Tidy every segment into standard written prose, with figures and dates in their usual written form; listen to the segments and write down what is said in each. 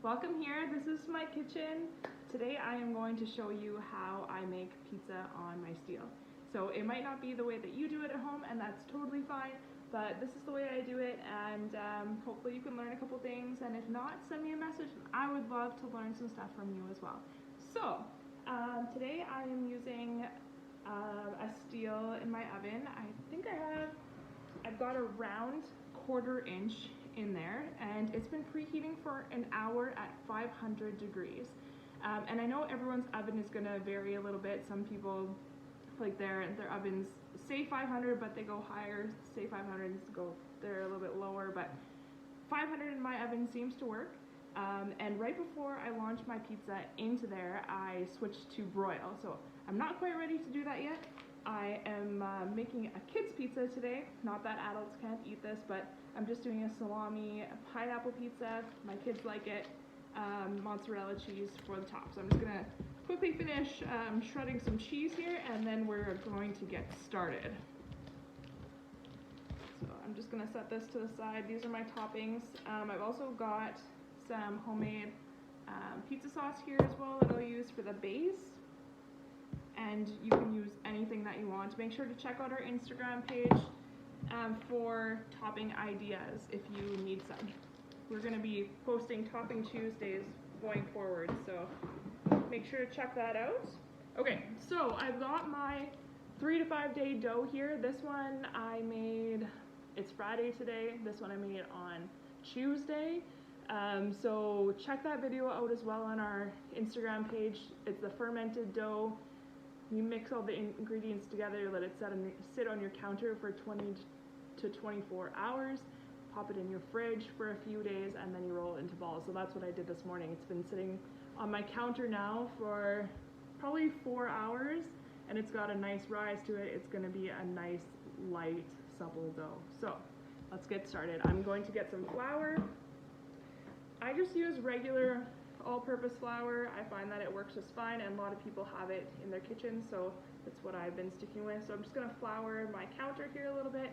Welcome here, this is my kitchen. Today I am going to show you how I make pizza on my steel. So it might not be the way that you do it at home, and that's totally fine, but this is the way I do it, and hopefully you can learn a couple things, and if not, send me a message. I would love to learn some stuff from you as well. So today I am using a steel in my oven. I think I've got a round 1/4 inch in there, and it's been preheating for an hour at 500 degrees. And I know everyone's oven is gonna vary a little bit. Some people, like their ovens say 500, but they go higher. Say 500, they're a little bit lower, but 500 in my oven seems to work. And right before I launch my pizza into there, I switched to broil. So I'm not quite ready to do that yet. I am making a kid's pizza today. Not that adults can't eat this, but I'm just doing a salami pineapple pizza. My kids like it. Mozzarella cheese for the top. So I'm just gonna quickly finish shredding some cheese here, and then we're going to get started. So I'm just gonna set this to the side. These are my toppings. I've also got some homemade pizza sauce here as well that I'll use for the base. And you can use anything that you want. Make sure to check out our Instagram page for topping ideas if you need some. We're going to be posting Topping Tuesdays going forward, so make sure to check that out. Okay, so I've got my 3 to 5 day dough here. This one I made, it's Friday today. This one I made on Tuesday. So check that video out as well on our Instagram page. It's the Fermented Dough. You mix all the ingredients together, let it sit on your counter for 20 to 24 hours, pop it in your fridge for a few days, and then you roll it into balls. So that's what I did this morning. It's been sitting on my counter now for probably 4 hours, and it's got a nice rise to it. It's gonna be a nice, light, supple dough. So let's get started. I'm going to get some flour. I just use regular all-purpose flour. I find that it works just fine, and a lot of people have it in their kitchen, so that's what I've been sticking with. So I'm just going to flour my counter here a little bit,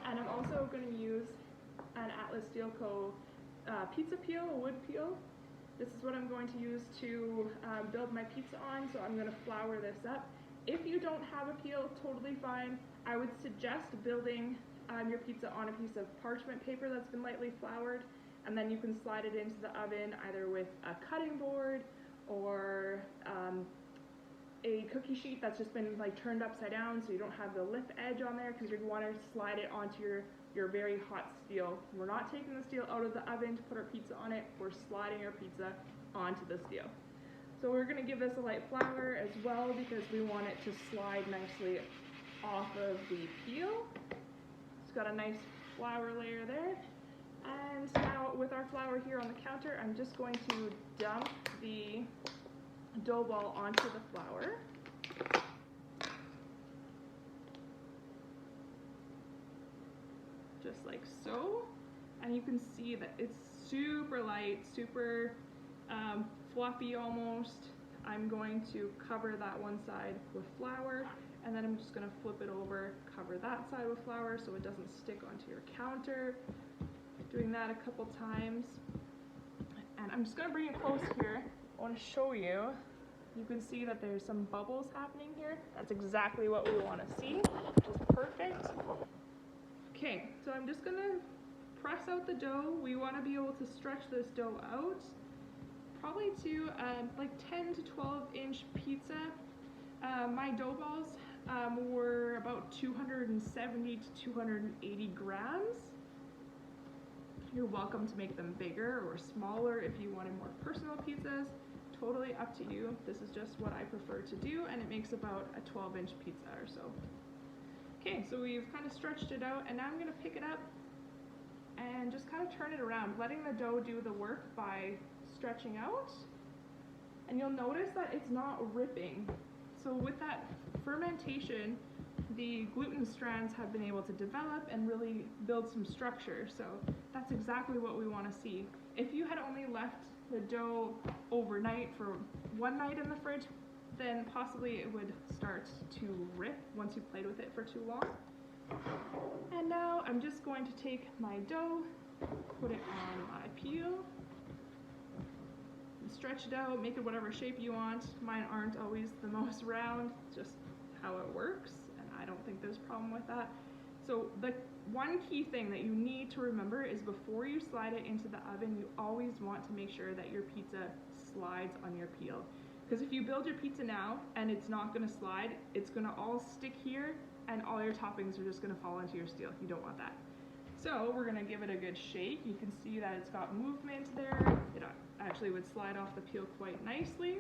and I'm also going to use an Atlas Steel Co. Pizza peel, a wood peel. This is what I'm going to use to build my pizza on, so I'm going to flour this up. If you don't have a peel, totally fine. I would suggest building your pizza on a piece of parchment paper that's been lightly floured, and then you can slide it into the oven either with a cutting board or a cookie sheet that's just been like turned upside down, so you don't have the lip edge on there, because you want to slide it onto your very hot steel. We're not taking the steel out of the oven to put our pizza on it. We're sliding our pizza onto the steel. So we're going to give this a light flour as well, because we want it to slide nicely off of the peel. It's got a nice flour layer there. And now with our flour here on the counter, I'm just going to dump the dough ball onto the flour. Just like so. And you can see that it's super light, super fluffy almost. I'm going to cover that one side with flour, and then I'm just going to flip it over, cover that side with flour so it doesn't stick onto your counter. Doing that a couple times, and I'm just going to bring it close here. I want to show you. You can see that there's some bubbles happening here. That's exactly what we want to see, which is perfect. Okay, so I'm just going to press out the dough. We want to be able to stretch this dough out, probably to like 10 to 12 inch pizza. My dough balls were about 270 to 280 grams. You're welcome to make them bigger or smaller if you wanted more personal pizzas. Totally up to you. This is just what I prefer to do, and it makes about a 12-inch pizza or so. Okay, so we've kind of stretched it out, and now I'm going to pick it up and just kind of turn it around, letting the dough do the work by stretching out. And you'll notice that it's not ripping. So with that fermentation, the gluten strands have been able to develop and really build some structure. So that's exactly what we want to see. If you had only left the dough overnight for one night in the fridge, then possibly it would start to rip once you played with it for too long. And now I'm just going to take my dough, put it on my peel, stretch it out, make it whatever shape you want. Mine aren't always the most round, just how it works, and I don't think there's a problem with that. So the one key thing that you need to remember is before you slide it into the oven, you always want to make sure that your pizza slides on your peel. Because if you build your pizza now and it's not going to slide, it's going to all stick here and all your toppings are just going to fall into your steel. You don't want that. So we're going to give it a good shake. You can see that it's got movement there. It actually would slide off the peel quite nicely.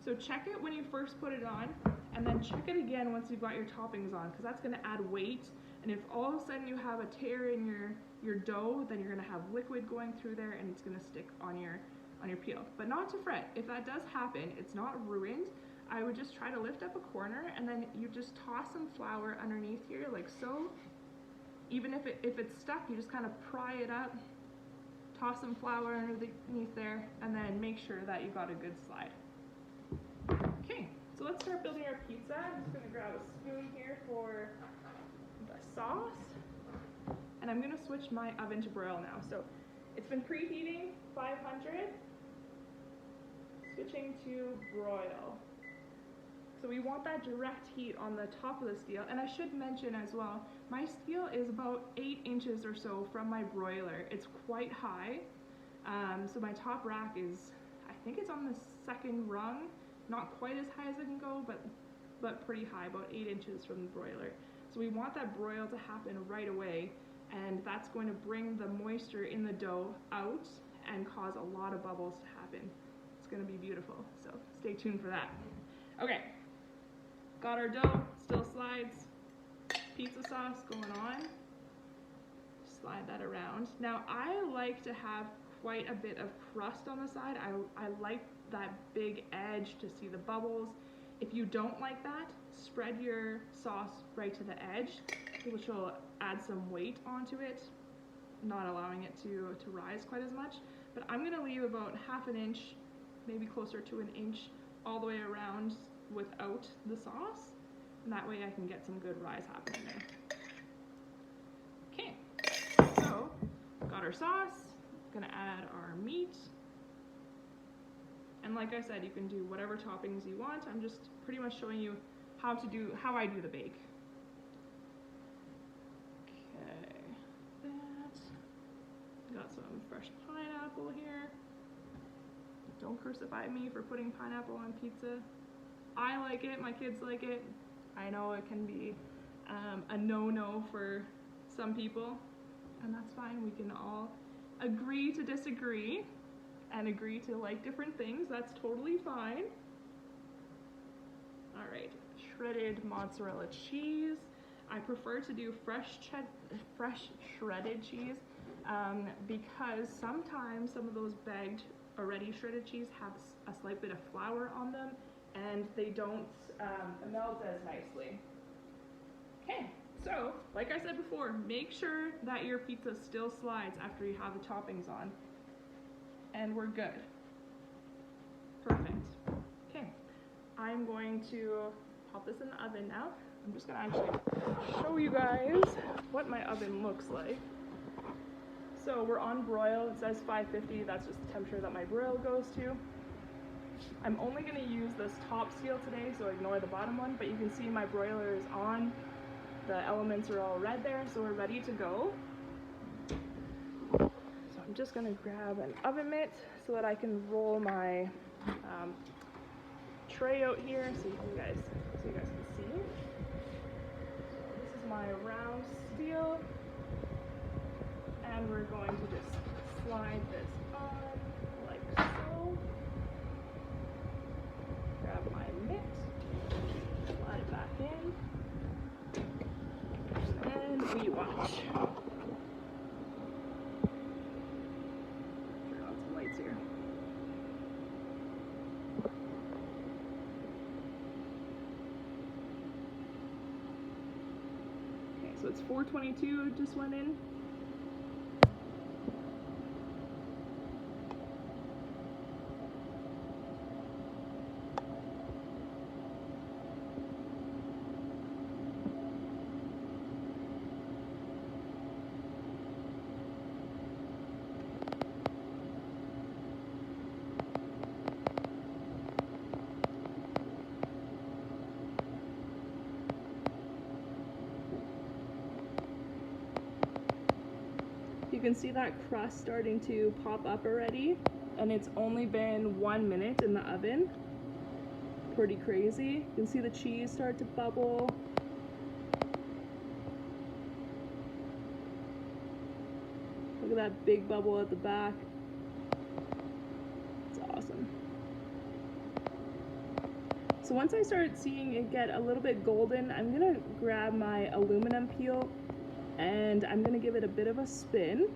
So check it when you first put it on, and then check it again once you've got your toppings on, because that's going to add weight. And if all of a sudden you have a tear in your dough, then you're going to have liquid going through there and it's going to stick on your peel. But not to fret. If that does happen, it's not ruined. I would just try to lift up a corner, and then you just toss some flour underneath here like so. Even if it's stuck, you just kind of pry it up, toss some flour underneath there, and then make sure that you got a good slide. Okay, so let's start building our pizza. I'm just going to grab a spoon here for the sauce, and I'm going to switch my oven to broil now. So it's been preheating 500, switching to broil. So we want that direct heat on the top of the steel. And I should mention as well, my steel is about 8 inches or so from my broiler. It's quite high. So my top rack is, I think it's on the second rung. Not quite as high as it can go, but pretty high, about 8 inches from the broiler. So we want that broil to happen right away, and that's going to bring the moisture in the dough out and cause a lot of bubbles to happen. It's going to be beautiful, so stay tuned for that. Okay. Got our dough, still slides, pizza sauce going on. Slide that around. Now I like to have quite a bit of crust on the side. I like that big edge to see the bubbles. If you don't like that, spread your sauce right to the edge, which will add some weight onto it, not allowing it to rise quite as much. But I'm gonna leave about half an inch, maybe closer to an inch, all the way around without the sauce, and that way I can get some good rise happening there. Okay, so got our sauce, gonna add our meat, and like I said, you can do whatever toppings you want. I'm just pretty much showing you how I do the bake. Okay, that, got some fresh pineapple here. Don't crucify me for putting pineapple on pizza. I like it, my kids like it. I know it can be a no-no for some people, and that's fine. We can all agree to disagree and agree to like different things. That's totally fine. All right, shredded mozzarella cheese. I prefer to do fresh shredded cheese because sometimes some of those bagged already shredded cheese have a slight bit of flour on them, and they don't melt as nicely. Okay, so like I said before, make sure that your pizza still slides after you have the toppings on, and we're good. Perfect. Okay, I'm going to pop this in the oven now. I'm just gonna actually show you guys what my oven looks like. So we're on broil. It says 550. That's just the temperature that my broil goes to. I'm only going to use this top steel today, so ignore the bottom one, but you can see my broiler is on. The elements are all red there, so we're ready to go. So I'm just going to grab an oven mitt so that I can roll my tray out here so you guys can see. This is my round steel, and we're going to just slide this on like so. Grab my mitt, slide it back in, and we watch. Turn on some lights here. Okay, so it's 422, it just went in. can see that crust starting to pop up already, and it's only been 1 minute in the oven. Pretty crazy. You can see the cheese start to bubble. Look at that big bubble at the back. It's awesome. So once I start seeing it get a little bit golden, I'm gonna grab my aluminum peel and I'm gonna give it a bit of a spin.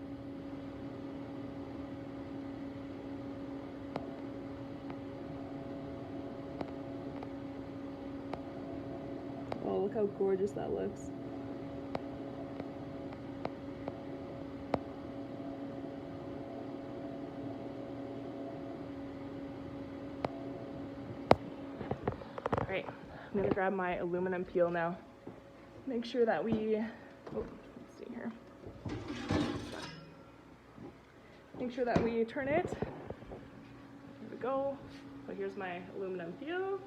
Oh, look how gorgeous that looks. All right, I'm gonna grab my aluminum peel now. Make sure that we, oh, let's see here. Make sure that we turn it. Here we go. So here's my aluminum peel.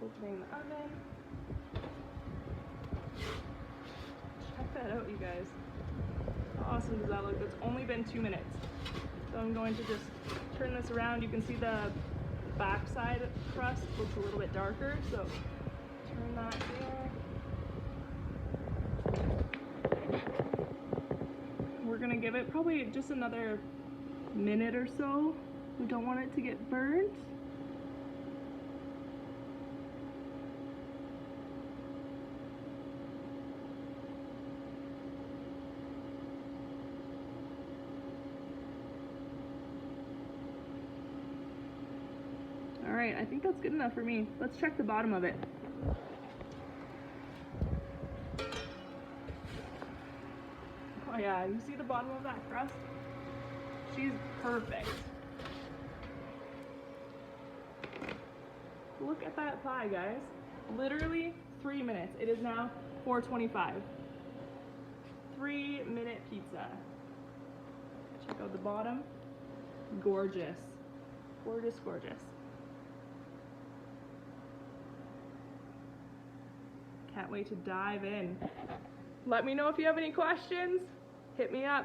Opening the oven. Check that out, you guys. How awesome does that look? It's only been 2 minutes. So I'm going to just turn this around. You can see the backside crust looks a little bit darker, so turn that there. We're gonna give it probably just another minute or so. We don't want it to get burnt. All right, I think that's good enough for me. Let's check the bottom of it. Oh yeah, you see the bottom of that crust? She's perfect. Look at that pie, guys. Literally 3 minutes. It is now 4:25. 3-minute pizza. Check out the bottom. Gorgeous. Gorgeous, gorgeous. Can't wait to dive in. Let me know if you have any questions. Hit me up.